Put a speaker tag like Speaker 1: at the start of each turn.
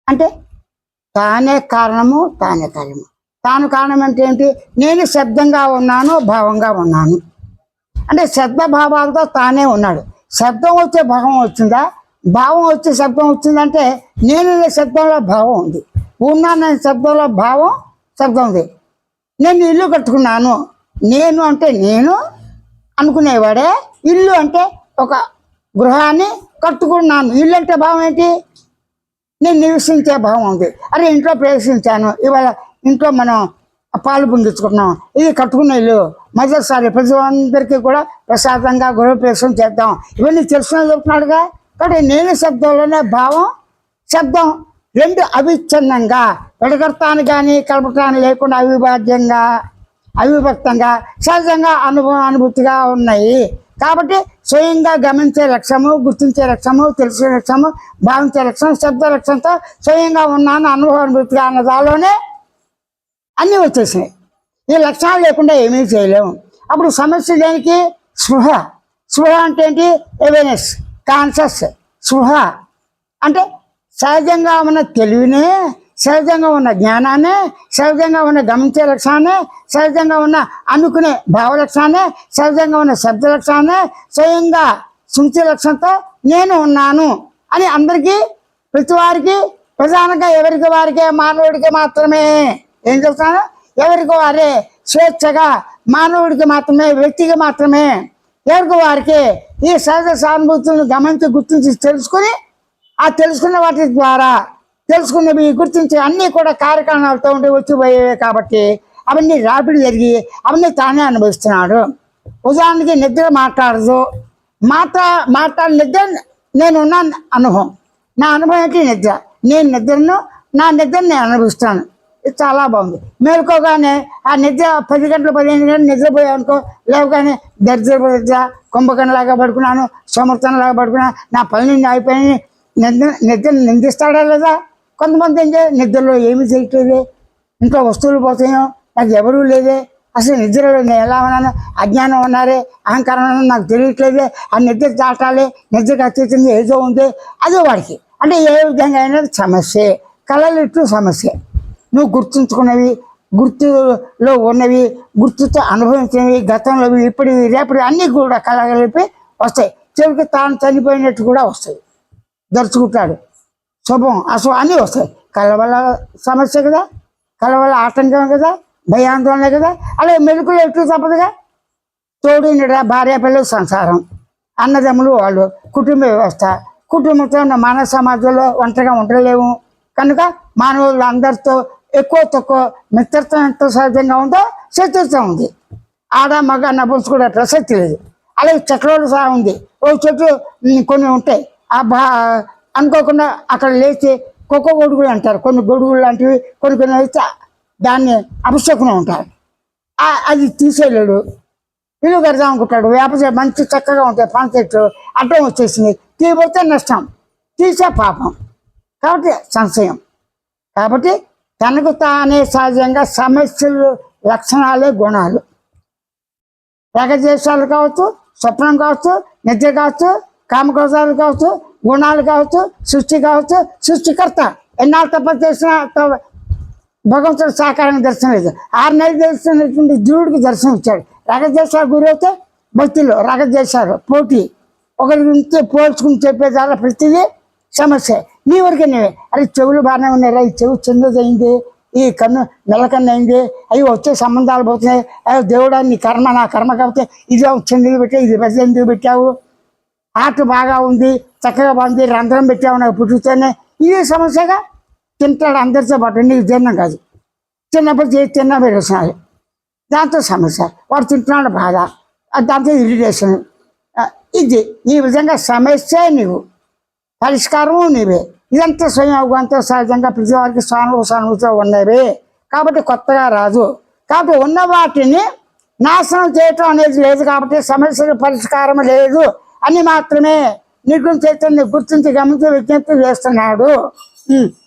Speaker 1: అంటే తానే కారణము, తానే కార్యము. తాను కారణం అంటే ఏంటి? నేను శబ్దంగా ఉన్నాను, భావంగా ఉన్నాను. అంటే శబ్ద భావాలతో తానే ఉన్నాడు. శబ్దం వచ్చే భావం వచ్చిందా, భావం వచ్చే శబ్దం వచ్చిందంటే నేను శబ్దంలో భావం ఉంది, ఉన్నాను శబ్దంలో భావం శబ్దం ఉంది. నేను ఇల్లు కట్టుకున్నాను, నేను అంటే నేను అనుకునేవాడే, ఇల్లు అంటే ఒక గృహాన్ని కట్టుకున్నాను. ఇల్లు అంటే భావం ఏంటి? నేను నివసించే భావం ఉంది. అరే ఇంట్లో ప్రవేశించాను, ఇవాళ ఇంట్లో మనం పాలు పొంగించుకుంటున్నాం, ఇది కట్టుకున్న ఇల్లు, మొదటిసారి ప్రతి అందరికీ కూడా ప్రశాంతంగా గృహప్రవేశం చేద్దాం, ఇవన్నీ తెలుసుకుని చెప్తున్నాడుగా. కాబట్టి నేను శబ్దంలోనే భావం శబ్దం రెండు అవిచ్ఛిన్నంగా విడగొడతాను కానీ కలపటాన్ని లేకుండా అవిభాజ్యంగా అవిభక్తంగా సహజంగా అనుభూతిగా ఉన్నాయి. కాబట్టి స్వయంగా గమనించే లక్ష్యము, గుర్తించే లక్ష్యము, తెలిసే లక్ష్యము, భావించే లక్ష్యం, శబ్ద లక్ష్యంతో స్వయంగా ఉన్నాను అనుభవానుభూతిగా అన్న దానిలోనే అన్నీ వచ్చేసినాయి. ఈ లక్షణాలు లేకుండా ఏమీ చేయలేము. అప్పుడు సమస్య దేనికి? స్పృహ. స్పృహ అంటే ఏంటి? Awareness, conscious. స్పృహ అంటే సహజంగా ఉన్న తెలివినే, సహజంగా ఉన్న జ్ఞానాన్ని, సహజంగా ఉన్న గమనించే లక్ష్యాన్ని, సహజంగా ఉన్న అనుకునే భావ లక్ష్యాన్ని, సహజంగా ఉన్న శబ్ద లక్ష్యాన్ని, స్వయంగా స్మృతి లక్ష్యంతో నేను ఉన్నాను అని అందరికీ, ప్రతి వారికి, ప్రధానంగా ఎవరికి వారికే, మానవుడికి మాత్రమే. ఏం చెప్తాను? ఎవరికి వారే, స్వేచ్ఛగా మానవుడికి మాత్రమే, వ్యక్తికి మాత్రమే, ఎవరికి వారికి ఈ సహజ సానుభూతులను గమనించి గుర్తించి తెలుసుకుని, ఆ తెలుసుకున్న వాటి ద్వారా తెలుసుకున్నవి గుర్తించి అన్నీ కూడా కార్యక్రమాలతో ఉండి వచ్చిపోయేవి. కాబట్టి అవన్నీ రాపిడి జరిగి అవన్నీ తానే అనుభవిస్తున్నాడు. ఉదాహరణకి నిద్ర మాట్లాడదు, మాట్లాడి నిద్ర నేనున్నాను అనుభవం. నా అనుభవం ఏంటి? నిద్ర. నేను నిద్రను, నా నిద్రను నేను అనుభవిస్తాను. ఇది చాలా బాగుంది. మేలుకోగానే ఆ నిద్ర 10 గంటలు 15 గంటలు నిద్రపోయానుకో, లేవగానే దరిద్ర కుంభకణలాగా పడుకున్నాను, సోమర్తనలాగా పడుకున్నాను, నా పనులు అయిపోయి నిద్ర నిందిస్తాడా లేదా? కొంతమంది ఏం చేయాలి, నిద్రలో ఏమి చేయట్లేదే, ఇంట్లో వస్తువులు పోతాయో, నాకు ఎవరూ లేదే, అసలు నిద్రలో నేను ఎలా ఉన్నాను, అజ్ఞానం ఉన్నారే, అహంకారం ఉన్నా నాకు తెలియట్లేదే, ఆ నిద్ర దాటాలి, నిద్రకు అత్యంత ఏదో ఉంది, అదే వాడికి. అంటే ఏ విధంగా అయినా సమస్యే. కళలు ఇట్లు సమస్య. నువ్వు గుర్తుంచుకున్నవి, గుర్తులో ఉన్నవి, గుర్తుతో అనుభవించినవి, గతంలోవి, ఇప్పుడు రేపటి అన్నీ కూడా కలగలిపి వస్తాయి. చివరికి తాను చనిపోయినట్టు కూడా వస్తాయి. దర్చుకుంటాడు, శుభం అశుభం అన్నీ వస్తాయి. కళ వల్ల సమస్య కదా, కళ వల్ల ఆటంకం కదా, భయాందోళన కదా. అలాగే మెలుకులు ఎట్లు తప్పదుగా. తోడు నిడ, భార్య పిల్లలు, సంసారం, అన్నదమ్ములు వాళ్ళు, కుటుంబ వ్యవస్థ, కుటుంబంతో ఉన్న మానవ సమాజంలో ఒంటరిగా ఉండలేము. కనుక మానవులు అందరితో ఎక్కువ తక్కువ మిత్రత్వం ఎంత సహజంగా ఉందో శత్రుత్వం ఉంది. ఆడ మగ నపుంచుకునే ప్రసక్తి లేదు. అలాగే చెట్లలో సహా ఉంది. ఓ చెట్లు కొన్ని ఉంటాయి, అనుకోకుండా అక్కడ లేచి కుక్క గొడుగులు అంటారు, కొన్ని గొడుగులు లాంటివి కొన్ని అయితే దాన్ని అపశకునం ఉంటారు. అది తీసేయలేడు, ఇల్లు కడదాం అనుకుంటాడు. వేప మంచి చక్కగా ఉంటాయి, పంట చెట్లు అడ్డం వచ్చేసింది, తీయబోతే నష్టం, తీసే పాపం. కాబట్టి సంశయం. కాబట్టి తనకు తానే సహజంగా సమస్యలు లక్షణాలే గుణాలు. రాగద్వేషాలు కావచ్చు, స్వప్నం కావచ్చు, నిద్ర కావచ్చు, కామక్రోధాలు కావచ్చు, గుణాలు కావచ్చు, సృష్టి కావచ్చు, సృష్టికర్త. ఎన్నాళ్ళు తప్ప చేసినా భగవంతుడు సాకారంగా దర్శనం లేదు. 6 నెలలు దర్శనటువంటి జీవుడికి దర్శనం ఇచ్చాడు. రాగద్వేషాలు గురైతే భక్తులు రాగద్వేషాలు పోటీ, ఒకరి గురించి పోల్చుకుని చెప్పేదాల ప్రతిదీ సమస్య. నీ వరకే నీవే. అరే చెవులు బాగానే ఉన్నాయిరా, ఈ చెవు చిన్నదైంది, ఈ కన్ను మెల్లకన్ను అయింది, అవి వచ్చే సంబంధాలు పోతున్నాయి, అయ్యో దేవుడా నీ కర్మ, నా కర్మ కాబట్టి ఇది చిన్నది పెట్టావు, ఇది పెద్ద ఎందుకు పెట్టావు, ఆట బాగా ఉంది, చక్కగా బాగుంది, రంధ్రం పెట్టావు నాకు పుట్టుతోనే, ఇదే సమస్యగా. తింటాడు అందరితో పాటు, నీకు జీర్ణం కాదు, చిన్నప్పుడు తిన్నా పెరుగుతున్నాడు, దాంతో సమస్య. వాడు తింటున్నాడు బాధ, దాంతో ఇరిటేషన్. ఇది ఈ విధంగా సమస్య నీవు, పరిష్కారము నీవే. ఇదంతా స్వయం అవగాహనతో సహజంగా ప్రతి వారికి సానుభూతితో ఉన్నవి. కాబట్టి కొత్తగా రాదు. కాబట్టి ఉన్న వాటిని నాశనం చేయటం అనేది లేదు. కాబట్టి సమస్యకు పరిష్కారం లేదు అని మాత్రమే నిర్గుణ చైతన్యం గుర్తించి గమనించి విజ్ఞప్తి చేస్తున్నాడు.